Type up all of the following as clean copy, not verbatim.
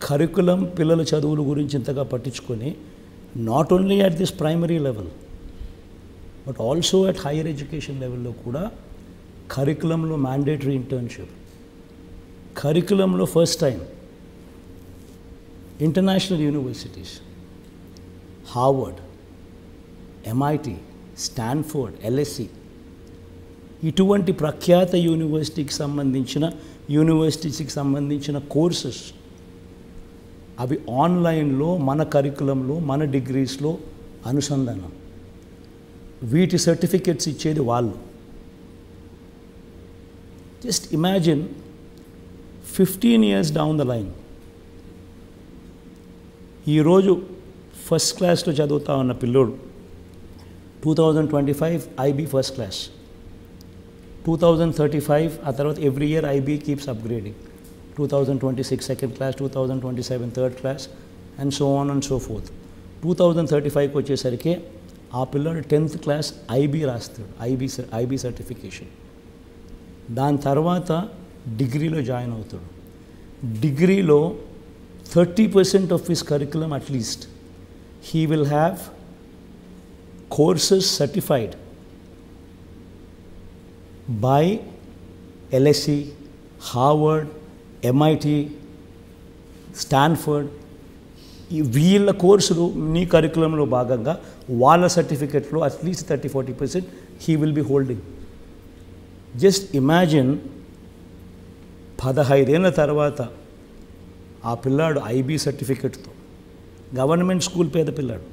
Curriculum పిల్లల చదువుల గురించి ఇంతగా పట్టించుకొని not only at this primary level but also at higher education లెవెల్లో కూడా కరికులంలో మ్యాండేటరీ ఇంటర్న్షిప్, కరికులంలో first time international universities, Harvard, MIT, Stanford, LSE ఇటువంటి ప్రఖ్యాత యూనివర్సిటీకి సంబంధించిన కోర్సెస్ అవి ఆన్లైన్లో మన కరికులంలో మన డిగ్రీస్లో అనుసంధానం. వీటి సర్టిఫికెట్స్ ఇచ్చేది వాళ్ళు. Just imagine 15 years down the line ఈరోజు ఫస్ట్ క్లాస్లో చదువుతా ఉన్న పిల్లోడు 2025 IB ఫస్ట్ క్లాస్, 2035 ఆ తర్వాత every year IB keeps upgrading, 2026 second class, 2027 third class and so on and so forth. 2035కి వచ్చేసరికి ఆ పిల్లోడు 10th క్లాస్ IB రాస్తాడు, IB సర్టిఫికేషన్. దాని తర్వాత డిగ్రీలో జాయిన్ అవుతాడు. డిగ్రీలో 30% of his curriculum at least he will have courses certified by LSE, Harvard, MIT, Stanford. వీళ్ళ కోర్సులు నీ కరికులంలో భాగంగా వాళ్ళ సర్టిఫికెట్లో at least 30-40% he will be holding. Just imagine 15 ఏళ్ళ తర్వాత ఆ పిల్లాడు IB సర్టిఫికెట్తో, గవర్నమెంట్ స్కూల్ పేద పిల్లాడు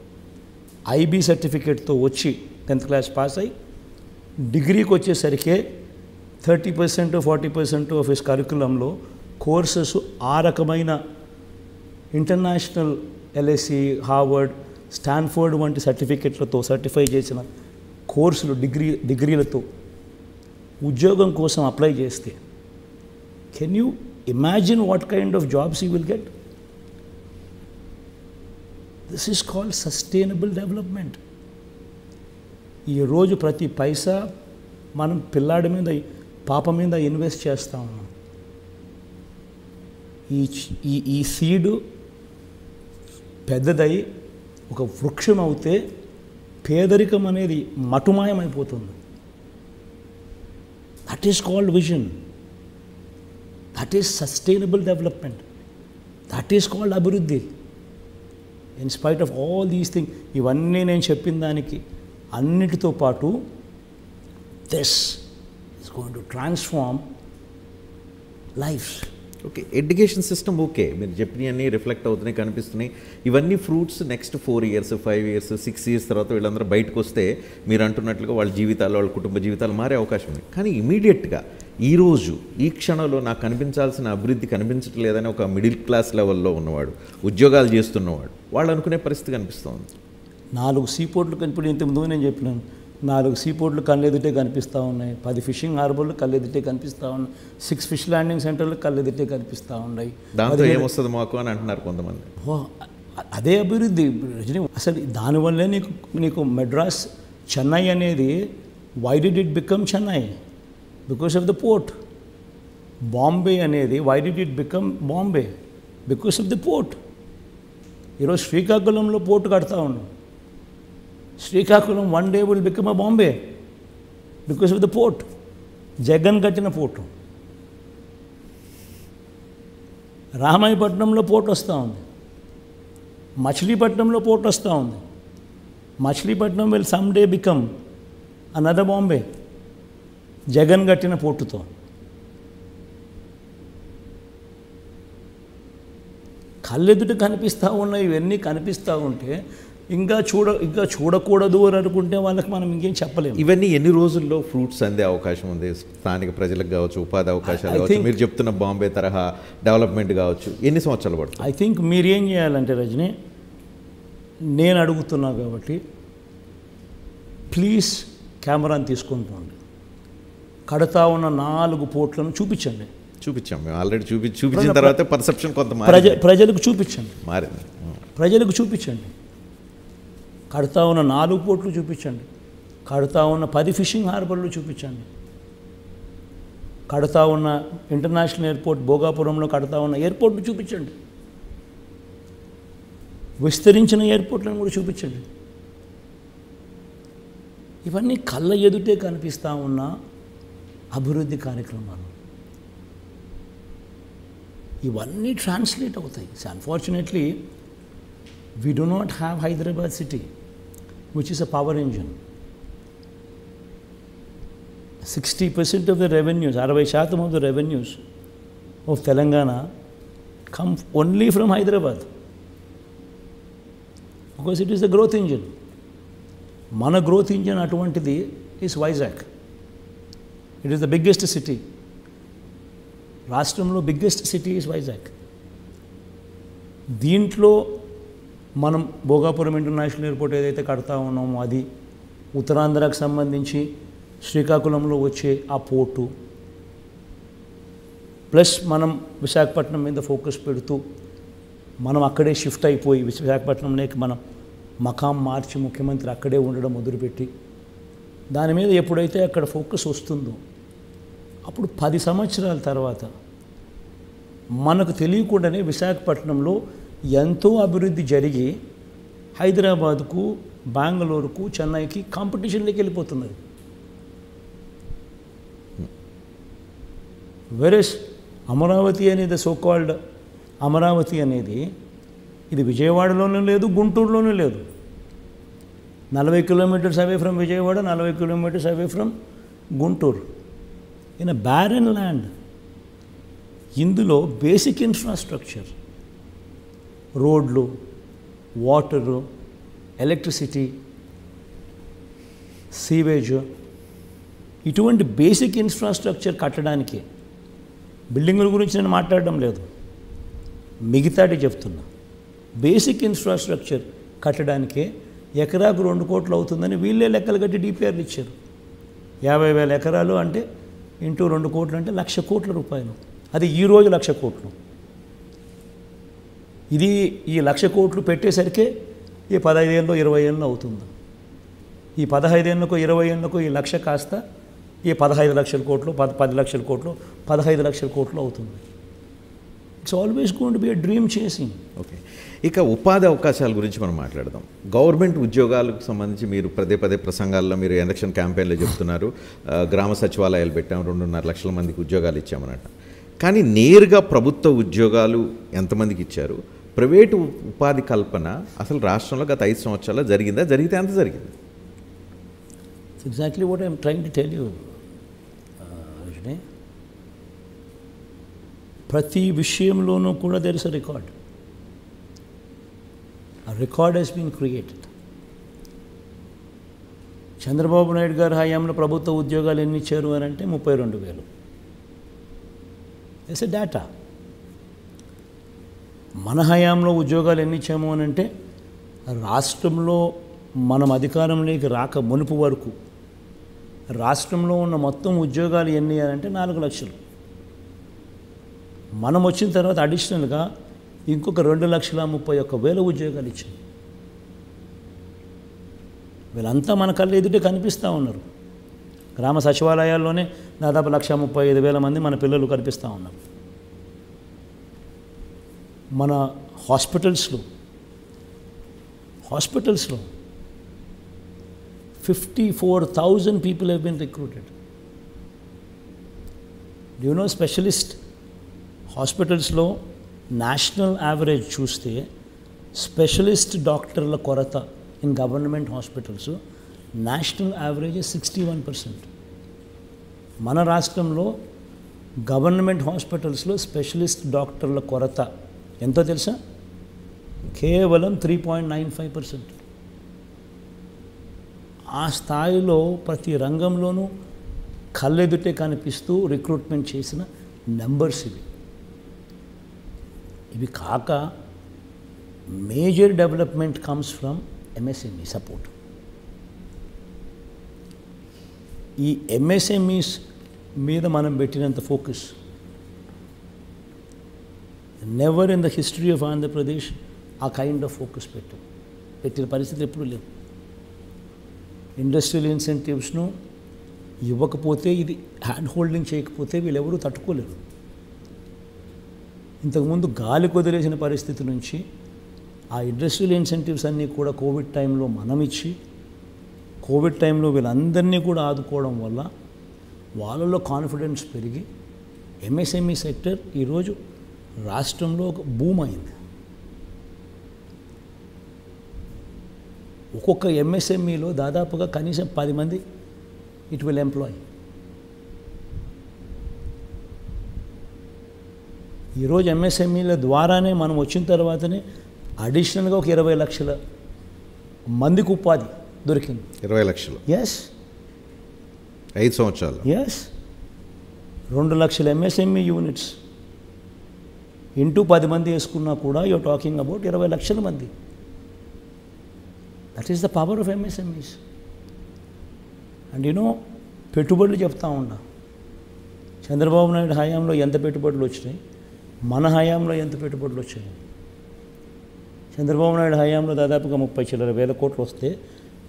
IB సర్టిఫికేట్తో వచ్చి 10th క్లాస్ పాస్ అయ్యి డిగ్రీకి వచ్చేసరికి 30-40% ఆఫ్ హిస్ కరికులంలో కోర్సెస్ ఆ రకమైన ఇంటర్నేషనల్ LSE, హార్వర్డ్, స్టాన్ఫోర్డ్ వంటి సర్టిఫికెట్లతో సర్టిఫై చేసిన కోర్సులు డిగ్రీలతో ఉద్యోగం కోసం అప్లై చేస్తే can you imagine what kind of jobs you will get? This is called sustainable development. ఈరోజు ప్రతి పైసా మనం పిల్లాడి మీద పాప మీద ఇన్వెస్ట్ చేస్తూ ఉన్నాం. ఈ సీడు పెద్దదై ఒక వృక్షం అవుతే పేదరికం అనేది మటుమాయమైపోతుంది. That is called vision, that is sustainable development, that is called అభివృద్ధి. In spite of all these thing, ఇవన్నీ నేను చెప్పిన దానికి అన్నిటితో పాటు this is going to transform life. Okay, education system okay, మీరు చెప్పినవన్నీ రిఫ్లెక్ట్ అవుతున్నాయి, కనిపిస్తున్నాయి. ఇవన్నీ fruits next 4 years, 5 years, 6 years తర్వాత వీళ్ళందరూ బయటకు వస్తే మీరు అంటున్నట్లుగా వాళ్ళ జీవితాలు, వాళ్ళ కుటుంబ జీవితాలు మారే అవకాశం ఉంది. కానీ ఇమీడియట్గా ఈరోజు ఈ క్షణంలో నాకు కనిపించాల్సిన అభివృద్ధి కనిపించట్లేదని ఒక మిడిల్ క్లాస్ లెవెల్లో ఉన్నవాడు, ఉద్యోగాలు చేస్తున్నవాడు, వాళ్ళు అనుకునే పరిస్థితి కనిపిస్తుంది. 4 సీపోర్ట్లు ఇప్పుడు ఇంతకుముందు నేను చెప్పినాను, 4 సీపోర్ట్లు కళ్ళెదుటే కనిపిస్తూ ఉన్నాయి, 10 ఫిషింగ్ హార్బర్లు కళ్ళెదుటే కనిపిస్తూ ఉన్నాయి, 6 ఫిష్ ల్యాండింగ్ సెంటర్లు కళ్ళెదుటే కనిపిస్తూ ఉన్నాయి. దాంతో ఏమొస్తుంది మాకు అని అంటున్నారు కొంతమంది. అదే అభివృద్ధి రజనీ. అసలు దానివల్లే నీకు మెడ్రాస్, చెన్నై అనేది why did it become Chennai? Because of the port. Bombay అనేది why did it become Bombay? Because of the port. ఈరోజు శ్రీకాకుళంలో పోర్టు కడతా ఉన్నాం. Srikakulam one day will become a Bombay because of the port. Jagan కట్టిన పోర్టు. రామాయపట్నంలో పోర్ట్ వస్తూ ఉంది, మచిలీపట్నంలో పోర్ట్ వస్తూ ఉంది. Machilipatnam will some day become another Bombay Jagan కట్టిన పోర్టుతో. కళ్ళెదుట కనిపిస్తూ ఉన్నాయి. ఇవన్నీ కనిపిస్తూ ఉంటే ఇంకా చూడకూడదు అని అనుకుంటే వాళ్ళకి మనం ఇంకేం చెప్పలేము. ఇవన్నీ ఎన్ని రోజుల్లో ఫ్రూట్స్ అందే అవకాశం ఉంది? స్థానిక ప్రజలకు కావచ్చు, ఉపాధి అవకాశాలు కావచ్చు, మీరు చెప్తున్న బాంబే తరహా డెవలప్మెంట్ కావచ్చు, ఎన్ని సంవత్సరాలు పడుతుంది? ఐ థింక్ మీరేం చేయాలంటే రజనీ, నేను అడుగుతున్నా కాబట్టి ప్లీజ్ కెమెరాని తీసుకొని పోండి. కడతా ఉన్న 4 పోర్ట్లను చూపించండి. చూపించాం మేము ఆల్రెడీ. చూపించిన తర్వాత పర్సెప్షన్ కొంత ప్రజలకు చూపించండి, మారింది. ప్రజలకు చూపించండి. కడతా ఉన్న 4 పోర్ట్లు చూపించండి. కడతా ఉన్న 10 ఫిషింగ్ హార్బర్లు చూపించండి. కడతా ఉన్న ఇంటర్నేషనల్ ఎయిర్పోర్ట్ భోగాపురంలో కడతా ఉన్న ఎయిర్పోర్ట్ను చూపించండి. విస్తరించిన ఎయిర్పోర్ట్లను కూడా చూపించండి. ఇవన్నీ కళ్ళ ఎదుటే కనిపిస్తూ ఉన్న అభివృద్ధి కార్యక్రమాలు. ఇవన్నీ ట్రాన్స్లేట్ అవుతాయి. Unfortunately we do not have Hyderabad city, which is a power engine. 60% of the revenues, 60% of the revenues of Telangana come only from Hyderabad, because it is the growth engine. Mana growth engine atuvantidi is Vizag. It is the biggest city. రాష్ట్రంలో biggest city is Vizag. దీంట్లో మనం Bhogapuram international airport ఏదైతే కడతా ఉన్నామో అది, ఉత్తరాంధ్రకు సంబంధించి శ్రీకాకుళంలో వచ్చే ఆ పోర్టు, ప్లస్ మనం విశాఖపట్నం మీద ఫోకస్ పెడుతూ మనం అక్కడే షిఫ్ట్ అయిపోయి విశాఖపట్నంలోకి మనం మకాం మార్చి ముఖ్యమంత్రి అక్కడే ఉండడం మొదలుపెట్టి దాని మీద ఎప్పుడైతే అక్కడ ఫోకస్ వస్తుందో అప్పుడు 10 సంవత్సరాల తర్వాత మనకు తెలియకుండానే విశాఖపట్నంలో ఎంతో అభివృద్ధి జరిగి హైదరాబాద్కు, బెంగళూరుకు, చెన్నైకి కాంపిటీషన్లోకి వెళ్ళిపోతున్నది. వెరస్ అమరావతి అనేది సోకాల్డ్ అమరావతి అనేది ఇది విజయవాడలోనూ లేదు, గుంటూరులోనూ లేదు. 40 kilometres away from Vijayawada, 40 kilometres away from Guntur. In a barren land. ఇందులో బేసిక్ ఇన్ఫ్రాస్ట్రక్చర్, రోడ్లు, వాటరు, ఎలక్ట్రిసిటీ, సీవేజ్, ఇటువంటి బేసిక్ ఇన్ఫ్రాస్ట్రక్చర్ కట్టడానికి, బిల్డింగుల గురించి నేను మాట్లాడడం లేదు, మిగతాటి చెప్తున్నా, బేసిక్ ఇన్ఫ్రాస్ట్రక్చర్ కట్టడానికే ఎకరాకు 2 కోట్లు అవుతుందని వీళ్ళే లెక్కలు కట్టి డిపిఆర్లు ఇచ్చారు. 50,000 ఎకరాలు అంటే ఇంటూ 2 కోట్లు అంటే 1,00,000 కోట్ల రూపాయలు. అది ఈరోజు 1,00,000 కోట్లు. ఇది ఈ 1,00,000 కోట్లు పెట్టేసరికే ఈ 15 ఏళ్ళలో 20 ఏళ్ళు అవుతుంది. ఈ 15 ఏళ్ళకు 20 ఏళ్ళకు ఈ 1,00,000 కాస్త ఈ 15 లక్షల కోట్లు, 10 లక్షల కోట్లు, 15 లక్షల కోట్లు అవుతుంది. It's always going to be a dream chasing. Okay, ఇక ఉపాధి అవకాశాల గురించి మనం మాట్లాడదాం. గవర్నమెంట్ ఉద్యోగాలకు సంబంధించి మీరు పదే ప్రసంగాల్లో మీరు ఎలక్షన్ క్యాంపెయిన్లో చెప్తున్నారు, గ్రామ సచివాలయాలు పెట్టాం, 2.5 లక్షల మందికి ఉద్యోగాలు ఇచ్చామన్నట్టు. కానీ నేరుగా ప్రభుత్వ ఉద్యోగాలు ఎంతమందికి ఇచ్చారు? ప్రైవేటు ఉపాధి కల్పన అసలు రాష్ట్రంలో గత 5 సంవత్సరాల్లో జరిగిందా? జరిగితే ఎంత జరిగింది? Exactly what I'm trying to tell you. ప్రతి విషయంలోనూ కూడా there is a record. A record has been created. Chandrababu Naidu garu హయాంలో ప్రభుత్వ ఉద్యోగాలు ఎన్ని ఇచ్చారు అని అంటే 32,000. It's a data. మన హయాంలో ఉద్యోగాలు ఎన్ని ఇచ్చాము అని అంటే రాష్ట్రంలో మనం అధికారంలోకి రాక మునుపు వరకు రాష్ట్రంలో ఉన్న మొత్తం ఉద్యోగాలు ఎన్ని అని అంటే 4 లక్షలు. మనం వచ్చిన తర్వాత అడిషనల్గా ఇంకొక 2,31,000 ఉద్యోగాలు ఇచ్చారు. వీళ్ళంతా మన కళ్ళ ఎదుటే కనిపిస్తూ ఉన్నారు. గ్రామ సచివాలయాల్లోనే దాదాపు 1,35,000 మంది మన పిల్లలు కనిపిస్తూ ఉన్నారు. మన హాస్పిటల్స్లో 54,000 people have been recruited. Do you know specialist హాస్పిటల్స్లో నేషనల్ యావరేజ్ చూస్తే స్పెషలిస్ట్ డాక్టర్ల కొరత in government hospitals national average 61%. మన రాష్ట్రంలో గవర్నమెంట్ హాస్పిటల్స్లో స్పెషలిస్ట్ డాక్టర్ల కొరత ఎంతో తెలుసా? కేవలం 3.95%. ఆ స్థాయిలో ప్రతి రంగంలోనూ కళ్ళెదుటే కనిపిస్తూ రిక్రూట్మెంట్ చేసిన నెంబర్స్ ఇవి. ఇవి కాక major development comes from MSME support. ఈ ఎంఎస్ఎంఈస్ మీద మనం పెట్టినంత focus never in the history of Andhra Pradesh ఆ కైండ్ ఆఫ్ ఫోకస్ పెట్టిన పరిస్థితి ఎప్పుడూ లేవు. ఇండస్ట్రియల్ ఇన్సెంటివ్స్ను ఇవ్వకపోతే, ఇది హ్యాండ్ హోల్డింగ్ చేయకపోతే వీళ్ళెవరూ తట్టుకోలేరు. ఇంతకుముందు గాలి కొదిలేసిన పరిస్థితి నుంచి ఆ ఇండస్ట్రియల్ ఇన్సెంటివ్స్ అన్నీ కూడా కోవిడ్ టైంలో మనం ఇచ్చి కోవిడ్ టైంలో వీళ్ళందరినీ కూడా ఆదుకోవడం వల్ల వాళ్ళలో కాన్ఫిడెన్స్ పెరిగి ఎంఎస్ఎంఈ సెక్టర్ ఈరోజు రాష్ట్రంలో ఒక బూమ్ అయింది. ఒక్కొక్క ఎంఎస్ఎంఈలో దాదాపుగా కనీసం 10 మంది ఇట్ విల్ ఎంప్లాయ్. ఈరోజు ఎంఎస్ఎంఈల ద్వారానే మనం వచ్చిన తర్వాతనే అడిషనల్గా ఒక 20 లక్షల మందికి ఉపాధి దొరికింది. 20 లక్షలు? ఎస్. 5 సంవత్సరాలు? ఎస్. 2 లక్షల ఎంఎస్ఎంఈ యూనిట్స్ ఇంటూ 10 మంది వేసుకున్నా కూడా యూఆర్ టాకింగ్ అబౌట్ 20 లక్షల మంది. That is the power of MSMEs. And పెట్టుబడులు చెప్తా ఉన్నా, చంద్రబాబు నాయుడు హయాంలో ఎంత పెట్టుబడులు వచ్చినాయి, మన హయాంలో ఎంత పెట్టుబడులు వచ్చాయి. చంద్రబాబు నాయుడు హయాంలో దాదాపుగా 30 చిల్లర వేల కోట్లు వస్తే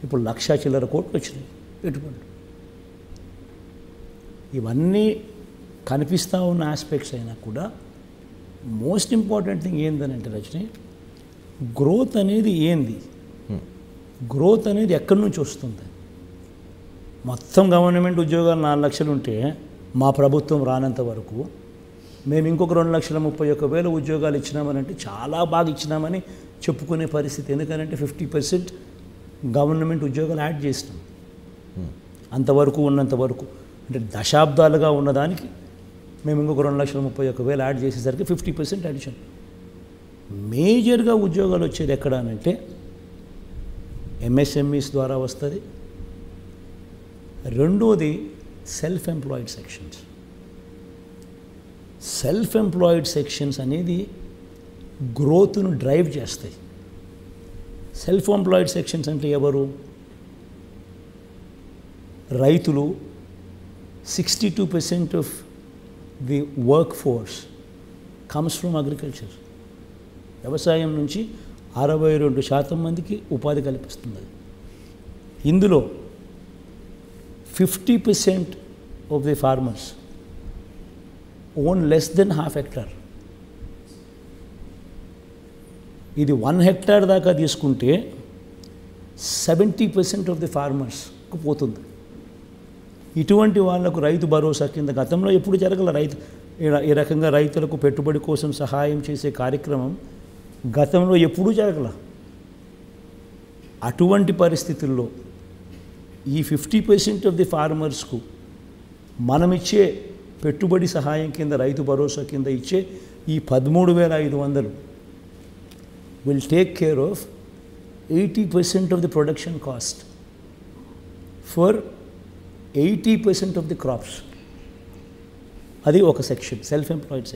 ఇప్పుడు 1,00,000 చిల్లర కోట్లు వచ్చినాయి పెట్టుబడులు. ఇవన్నీ కనిపిస్తూ ఉన్న ఆస్పెక్ట్స్ అయినా కూడా మోస్ట్ ఇంపార్టెంట్ థింగ్ ఏంటంటే రజని, గ్రోత్ అనేది ఏంది, గ్రోత్ అనేది ఎక్కడి నుంచి వస్తుంది. మొత్తం గవర్నమెంట్ ఉద్యోగాలు 4 లక్షలు ఉంటే మా ప్రభుత్వం రానంత వరకు మేము ఇంకొక 2,31,000 ఉద్యోగాలు ఇచ్చినామనంటే చాలా బాగా ఇచ్చినామని చెప్పుకునే పరిస్థితి. ఎందుకంటే 50% గవర్నమెంట్ ఉద్యోగాలు యాడ్ చేసినాం. అంతవరకు ఉన్నంత వరకు అంటే దశాబ్దాలుగా ఉన్నదానికి మేము ఇంకొక 2,31,000 యాడ్ చేసేసరికి 50% అడిషన్. మేజర్గా ఉద్యోగాలు వచ్చేది ఎక్కడ అంటే ఎంఎస్ఎంఈస్ ద్వారా వస్తుంది. రెండోది self employed sections. Self employed sections అనేది గ్రోత్ను డ్రైవ్ చేస్తాయి. సెల్ఫ్ ఎంప్లాయిడ్ సెక్షన్స్ అంటే ఎవరు? రైతులు. 62% of the work force comes from agriculture. వ్యవసాయం నుంచి 62% మందికి ఉపాధి కల్పిస్తుంది. ఇందులో 50% of the farmers own less than ½ hectare. ఇది 1 హెక్టార్ దాకా తీసుకుంటే 70% ఆఫ్ ది ఫార్మర్స్కు పోతుంది. ఇటువంటి వాళ్లకు రైతు భరోసా కింద గతంలో ఎప్పుడు జరగల. ఈ రకంగా రైతులకు పెట్టుబడి కోసం సహాయం చేసే కార్యక్రమం గతంలో ఎప్పుడూ జరగల. అటువంటి పరిస్థితుల్లో ఈ 50% ఆఫ్ ది ఫార్మర్స్కు మనమిచ్చే పెట్టుబడి సహాయం కింద రైతు భరోసా కింద ఇచ్చే ఈ 13,500 will take care of 80% of the production cost for 80% of the crops. అది ఒక సెక్షన్, సెల్ఫ్ ఎంప్లాయిడ్.